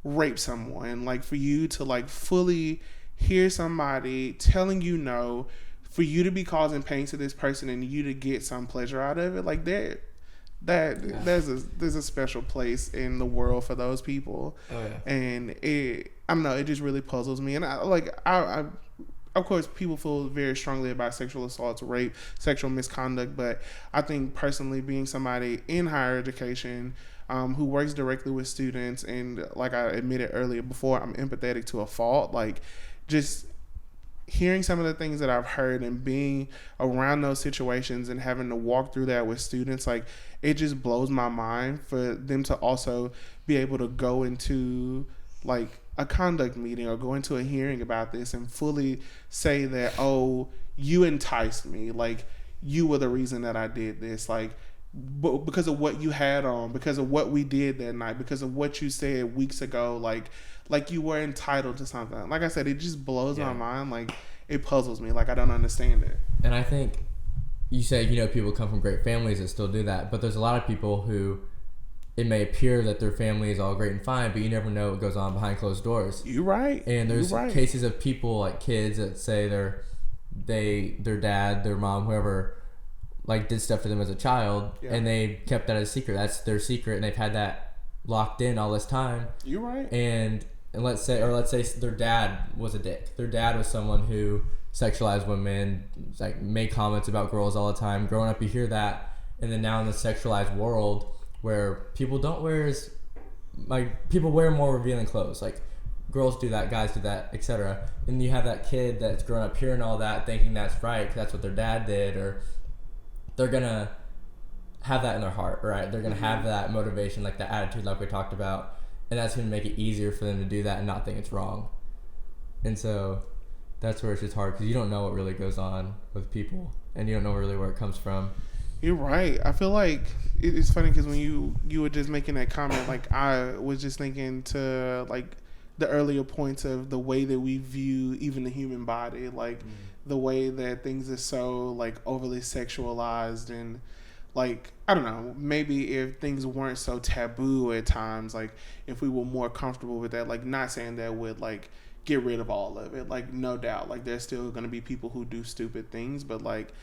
rape someone. Like, for you to like fully hear somebody telling you no, for you to be causing pain to this person and you to get some pleasure out of it, like there's a special place in the world for those people. And I don't know, it just really puzzles me. And I of course, people feel very strongly about sexual assaults, rape, sexual misconduct, but I think personally, being somebody in higher education who works directly with students, and like I admitted earlier before, I'm empathetic to a fault. Like, just hearing some of the things that I've heard and being around those situations and having to walk through that with students, like, it just blows my mind for them to also be able to go into like a conduct meeting or go into a hearing about this and fully say that, oh, you enticed me, like, you were the reason that I did this, like, because of what you had on, because of what we did that night, because of what you said weeks ago, like you were entitled to something. Like I said, it just blows my mind. Like, it puzzles me. Like, I don't understand it. And I think you say, people come from great families that still do that, but there's a lot of people who it may appear that their family is all great and fine, but you never know what goes on behind closed doors. You're right. And there's cases of people, like kids, that say their dad, their mom, whoever, like, did stuff to them as a child, and they kept that as a secret. That's their secret, and they've had that locked in all this time. You're right. And let's say their dad was a dick. Their dad was someone who sexualized women, like, made comments about girls all the time. Growing up, you hear that, and then now in the sexualized world, where people don't wear people wear more revealing clothes, like girls do that, guys do that, etc. And you have that kid that's grown up hearing all that, thinking that's right, 'cause that's what their dad did, or they're gonna have that in their heart, right? They're gonna have that motivation, like that attitude, like we talked about, and that's gonna make it easier for them to do that and not think it's wrong. And so that's where it's just hard, because you don't know what really goes on with people, and you don't know really where it comes from. You're right. I feel like it's funny because when you were just making that comment, like, I was just thinking to like the earlier points of the way that we view even the human body, like the way that things are so like overly sexualized, and like, I don't know, maybe if things weren't so taboo at times, like if we were more comfortable with that, like not saying that would like get rid of all of it, like no doubt, like there's still going to be people who do stupid things, but like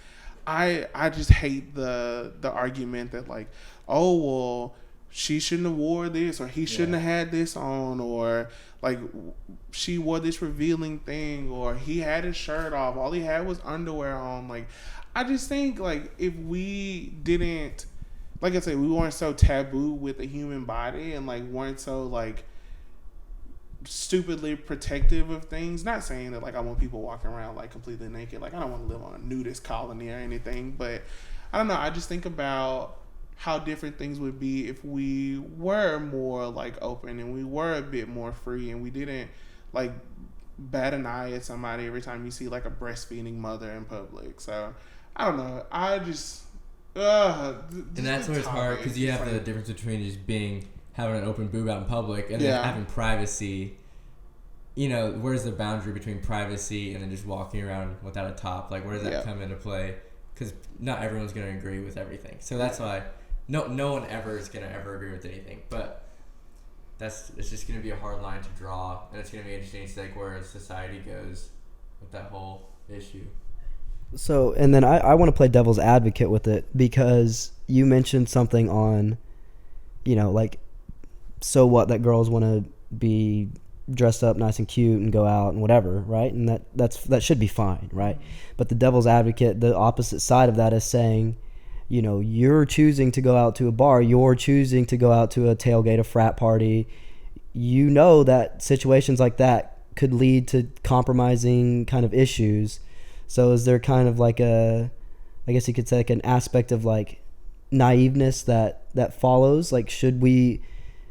I just hate the argument that like, oh well, she shouldn't have wore this, or he shouldn't have had this on, or like she wore this revealing thing, or he had his shirt off, all he had was underwear on. Like, I just think like if we didn't, like I said, we weren't so taboo with the human body, and like weren't so like stupidly protective of things. Not saying that like I want people walking around like completely naked. Like I don't want to live on a nudist colony or anything, but I don't know. I just think about how different things would be if we were more like open and we were a bit more free, and we didn't like bat an eye at somebody every time you see like a breastfeeding mother in public. So I don't know. I just and that's where it's hard, because you have the difference between just having an open boob out in public and then having privacy. You know, where's the boundary between privacy and then just walking around without a top? Like, where does that come into play? Because not everyone's going to agree with everything. So that's why no one ever is going to ever agree with anything. But it's just going to be a hard line to draw, and it's going to be interesting to see like where society goes with that whole issue. So, and then I want to play devil's advocate with it, because you mentioned something on, you know, like, so what, that girls want to be dressed up nice and cute and go out and whatever, right? And that should be fine, right? But the devil's advocate, the opposite side of that, is saying, you know, you're choosing to go out to a bar, you're choosing to go out to a tailgate, a frat party. You know that situations like that could lead to compromising kind of issues. So is there kind of like I guess you could say like an aspect of like naiveness that follows? Like, should we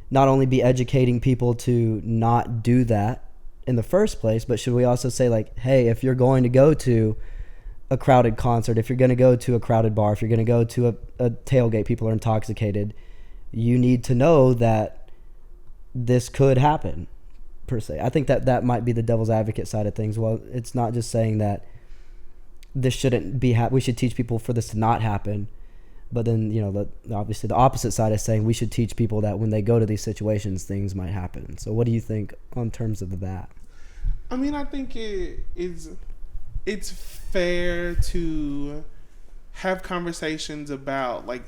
not only be educating people to not do that in the first place, but should we also say like, hey, if you're going to go to a crowded concert, if you're going to go to a crowded bar, if you're going to go to a tailgate, people are intoxicated, you need to know that this could happen, per se. I think that might be the devil's advocate side of things. Well, it's not just saying that this shouldn't be we should teach people for this to not happen, but then, you know, obviously the opposite side is saying we should teach people that when they go to these situations, things might happen. So what do you think on terms of that? I mean, I think it's fair to have conversations about, like,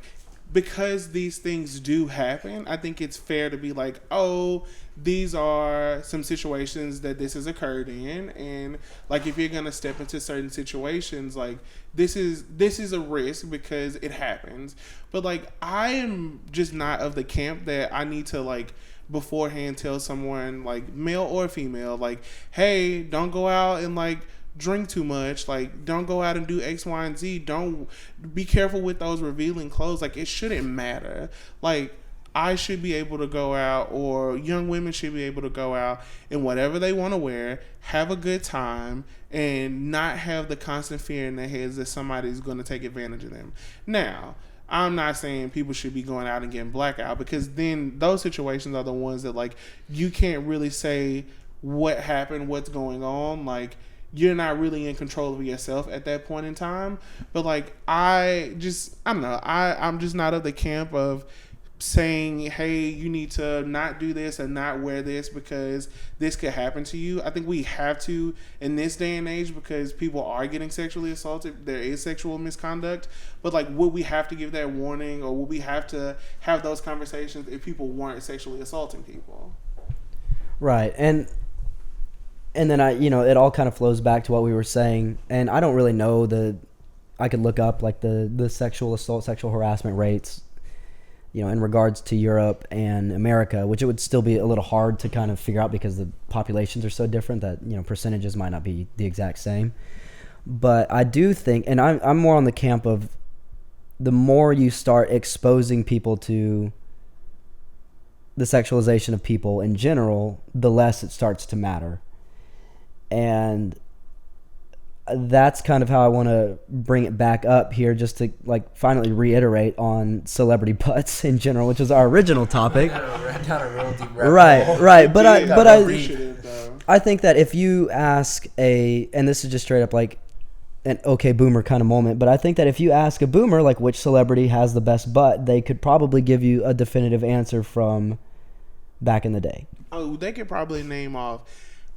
because these things do happen, I think it's fair to be like, oh, these are some situations that this has occurred in, and like if you're gonna step into certain situations, like this is a risk because it happens. But like, I am just not of the camp that I need to like beforehand tell someone, like male or female, like, hey, don't go out and like drink too much, like don't go out and do X, Y, and Z, don't be careful with those revealing clothes. Like, it shouldn't matter. Like, I should be able to go out, or young women should be able to go out in whatever they want to wear, have a good time, and not have the constant fear in their heads that somebody's going to take advantage of them. Now, I'm not saying people should be going out and getting blackout, because then those situations are the ones that like you can't really say what happened, what's going on. Like, you're not really in control of yourself at that point in time. But like, I don't know. I'm just not of the camp of saying, hey, you need to not do this and not wear this because this could happen to you. I think we have to in this day and age, because people are getting sexually assaulted. There is sexual misconduct. But like, would we have to give that warning, or would we have to have those conversations if people weren't sexually assaulting people? Right. And then it all kind of flows back to what we were saying. And I don't really know I could look up like the sexual assault, sexual harassment rates, you know, in regards to Europe and America, which it would still be a little hard to kind of figure out because the populations are so different that, you know, percentages might not be the exact same. But I do think, and I'm more on the camp of the more you start exposing people to the sexualization of people in general, the less it starts to matter. And that's kind of how I want to bring it back up here, just to like finally reiterate on celebrity butts in general, which is our original topic. went down a real deep rabbit hole. Right. But I think that if you ask and this is just straight up like an okay boomer kind of moment, but I think that if you ask a boomer like which celebrity has the best butt, they could probably give you a definitive answer from back in the day. Oh, they could probably name off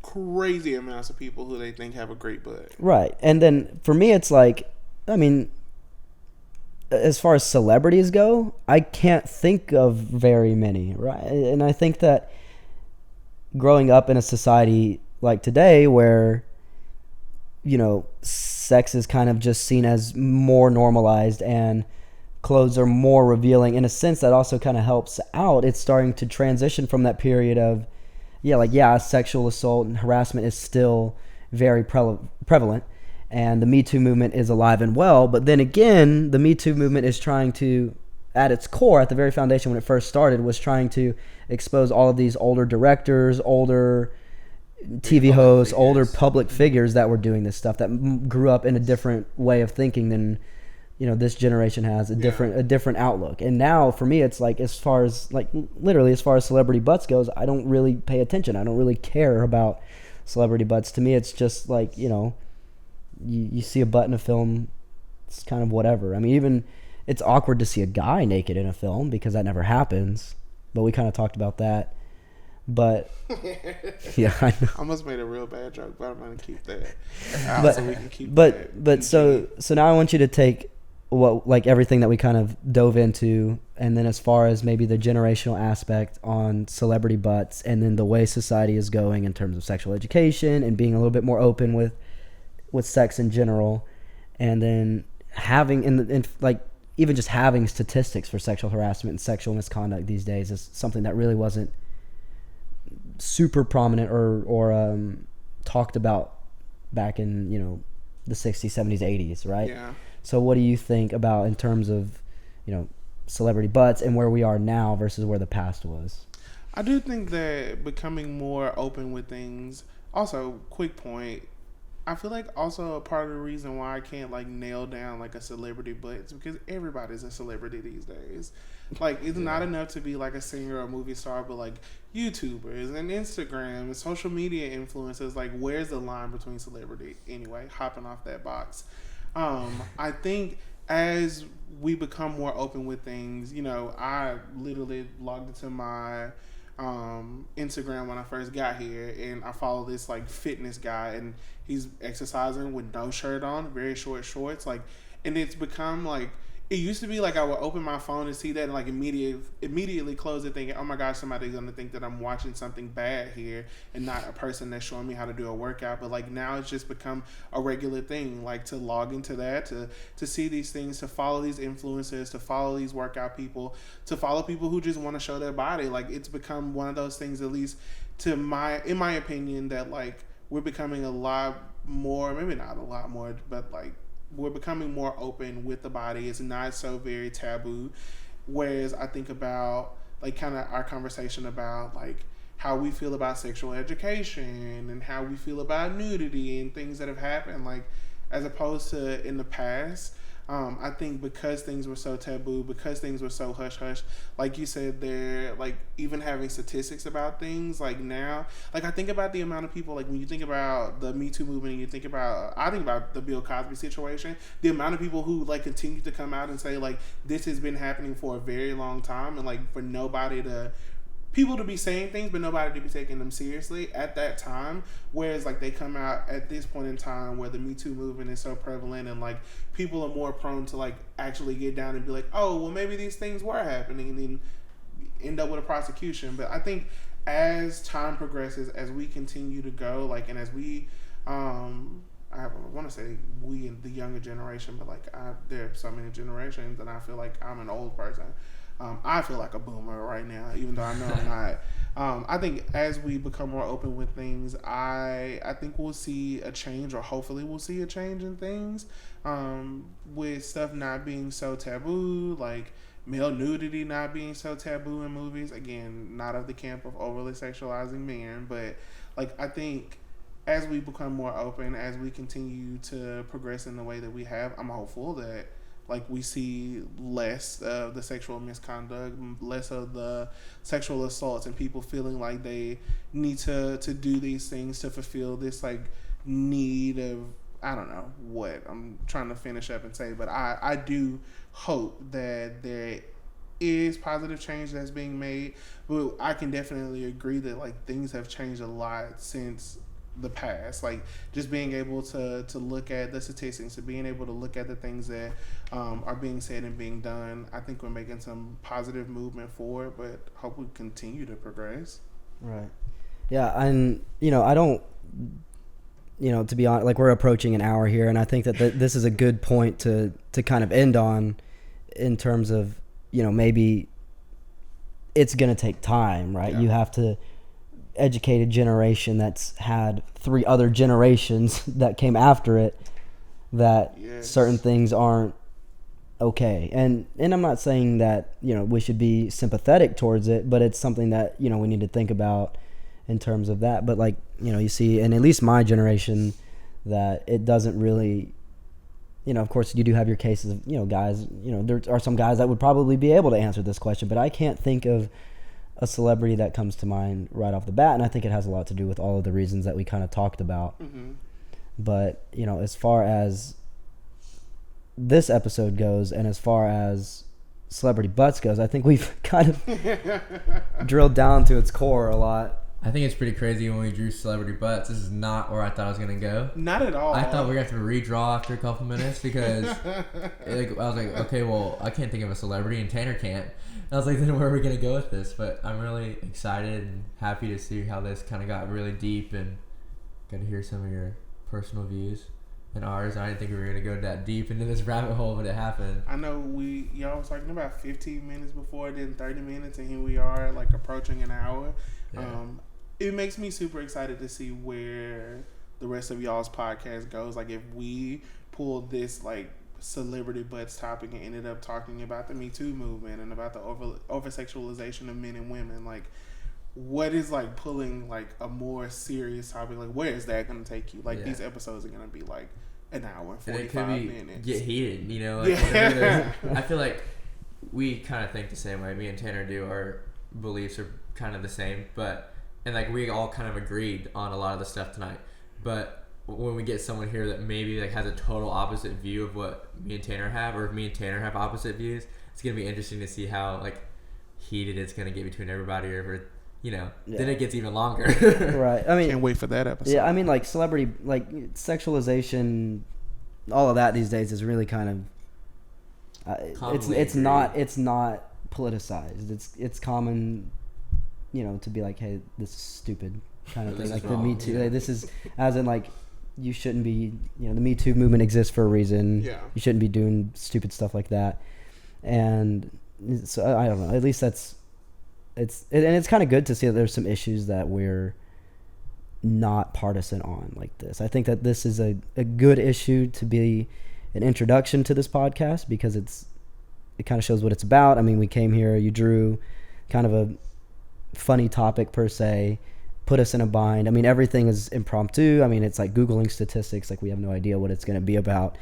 crazy amounts of people who they think have a great butt. Right. And then for me, it's like, I mean, as far as celebrities go, I can't think of very many, right? And I think that growing up in a society like today where, you know, sex is kind of just seen as more normalized and clothes are more revealing, in a sense that also kind of helps out. It's starting to transition from that period of, sexual assault and harassment is still very prevalent. And the Me Too movement is alive and well. But then again, the Me Too movement is trying to, at its core, at the very foundation when it first started, was trying to expose all of these older directors, older TV hosts, older public figures that were doing this stuff, that grew up in a different way of thinking than, you know, this generation has, a different outlook. And now for me, it's like, as far as celebrity butts goes, I don't really pay attention. I don't really care about celebrity butts. To me, it's just like, you know, you see a butt in a film, it's kind of whatever. I mean, even it's awkward to see a guy naked in a film because that never happens. But we kind of talked about that. But yeah, I know. I almost made a real bad joke, but I'm gonna keep that out so we can keep that. But so now I want you to take everything that we kind of dove into, and then as far as maybe the generational aspect on celebrity butts, and then the way society is going in terms of sexual education and being a little bit more open with sex in general, and then having even just having statistics for sexual harassment and sexual misconduct these days is something that really wasn't super prominent or talked about back in, you know, the 60s, 70s, 80s, right? Yeah. So what do you think about in terms of, you know, celebrity butts and where we are now versus where the past was? I do think that becoming more open with things. Also, quick point, I feel like also a part of the reason why I can't like nail down like a celebrity butt is because everybody's a celebrity these days. Like, it's not enough to be like a singer or a movie star, but like YouTubers and Instagram and social media influencers. Like, where's the line between celebrity? Anyway, hopping off that box. I think as we become more open with things, you know, I literally logged into my Instagram when I first got here, and I follow this like fitness guy, and he's exercising with no shirt on, very short shorts, like, and it's become like, it used to be like I would open my phone and see that and like immediately close it thinking, oh my gosh, somebody's gonna think that I'm watching something bad here and not a person that's showing me how to do a workout. But like now it's just become a regular thing, like to log into that, to see these things, to follow these influencers, to follow these workout people, to follow people who just want to show their body. Like, it's become one of those things, at least in my opinion, that like we're becoming a lot more, maybe not a lot more, but like we're becoming more open with the body. It's not so very taboo. Whereas I think about like kind of our conversation about like how we feel about sexual education and how we feel about nudity and things that have happened, like as opposed to in the past. I think because things were so taboo, because things were so hush-hush, like you said, they're like even having statistics about things, like now, like I think about the amount of people, like when you think about the Me Too movement and you think about, I think about the Bill Cosby situation, the amount of people who like continue to come out and say like this has been happening for a very long time, and like for people to be saying things but nobody to be taking them seriously at that time, whereas like they come out at this point in time where the Me Too movement is so prevalent and like people are more prone to like actually get down and be like, oh well, maybe these things were happening, and then end up with a prosecution. But I think as time progresses, as we continue to go, like, and as we I want to say we in the younger generation, but like there are so many generations, and I feel like I'm an old person. I feel like a boomer right now, even though I know I'm not. I think as we become more open with things, I think we'll see a change, or hopefully we'll see a change in things, with stuff not being so taboo, like male nudity not being so taboo in movies. Again, not of the camp of overly sexualizing men, but like I think as we become more open, as we continue to progress in the way that we have, I'm hopeful that Like, we see less of the sexual misconduct, less of the sexual assaults, and people feeling like they need to do these things to fulfill this, like, need of, I don't know what I'm trying to finish up and say, but I do hope that there is positive change that's being made. But I can definitely agree that, like, things have changed a lot since the past. Like, just being able to look at the statistics, to being able to look at the things that are being said and being done, I think we're making some positive movement forward, but hope we continue to progress. Right. Yeah, and I don't, to be honest, like, we're approaching an hour here, and I think that this is a good point to kind of end on, in terms of, maybe it's going to take time, right? Yeah. You have to educate a generation that's had 3 other generations that came after it, that certain things aren't okay. And I'm not saying that, we should be sympathetic towards it, but it's something that, we need to think about in terms of that. But, like, you see, and at least my generation, that it doesn't really, of course you do have your cases of, guys, there are some guys that would probably be able to answer this question, but I can't think of a celebrity that comes to mind right off the bat. And I think it has a lot to do with all of the reasons that we kind of talked about. Mm-hmm. But, as far as this episode goes, and as far as Celebrity Butts goes, I think we've kind of drilled down to its core a lot. I think it's pretty crazy when we drew Celebrity Butts. This is not where I thought I was going to go. Not at all. I thought we were going to have to redraw after a couple minutes because I was like, okay, well, I can't think of a celebrity and Tanner can't. And I was like, then where are we going to go with this? But I'm really excited and happy to see how this kind of got really deep, and got to hear some of your personal views and ours. I didn't think we were going to go that deep into this rabbit hole, but it happened. I know y'all was talking about 15 minutes before, then 30 minutes, and here we are, like, approaching an hour. Yeah. It makes me super excited to see where the rest of y'all's podcast goes. Like, if we pull this, like, Celebrity Butts topic and ended up talking about the Me Too movement and about the over-sexualization of men and women, like, what is, like, pulling, like, a more serious topic? Like, where is that going to take you? Like, these episodes are going to be, like, an hour, 45 minutes. Get heated, Like, I feel like we kind of think the same way. Me and Tanner do. Our beliefs are kind of the same, and, like, we all kind of agreed on a lot of the stuff tonight. But when we get someone here that maybe, like, has a total opposite view of what me and Tanner have, or if me and Tanner have opposite views, it's going to be interesting to see how, like, heated it's going to get between everybody, or then it gets even longer. Right. I mean, can't wait for that episode. Yeah, I mean, like, celebrity, like, sexualization, all of that these days is really kind of it's not politicized. It's common, to be like, hey, this is stupid kind of thing. Like, the Me Too, like, this is, as in, like, you shouldn't be, the Me Too movement exists for a reason. Yeah. You shouldn't be doing stupid stuff like that. And so I don't know. At least it's kind of good to see that there's some issues that we're not partisan on like this. I think that this is a good issue to be an introduction to this podcast, because it kind of shows what it's about. I mean, we came here, you drew kind of a funny topic per se, put us in a bind. I mean, everything is impromptu. I mean, it's like Googling statistics, like, we have no idea what it's going to be about.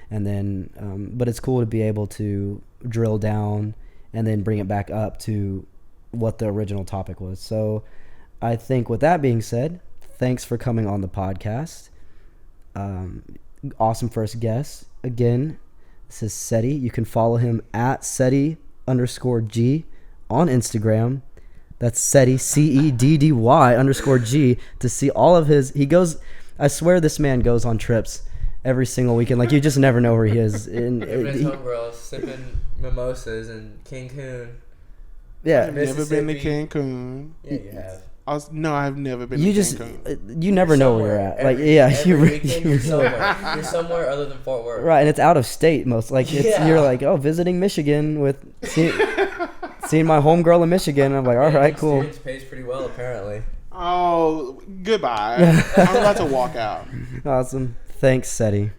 And then, but it's cool to be able to drill down and then bring it back up to what the original topic was. So I think with that being said, thanks for coming on the podcast. Awesome first guest. Again, this is Seti. You can follow him at Seti_G on Instagram. That's Seti, CEDDY_G, to see all of his. I swear this man goes on trips every single weekend. Like, you just never know where he is. Everybody's homegirls sipping mimosas in Cancun. Yeah, I've never been to Cancun. Yeah, you have. No, I've never been to Cancun. You never know where you're at. Like, you're somewhere. You're somewhere other than Fort Worth. Right, and it's out of state most. Like, you're like, oh, visiting Michigan with seeing my homegirl in Michigan. And I'm like, all right, cool. Experience pays pretty well, apparently. Oh, goodbye. I'm about to walk out. Awesome. Thanks, Seti.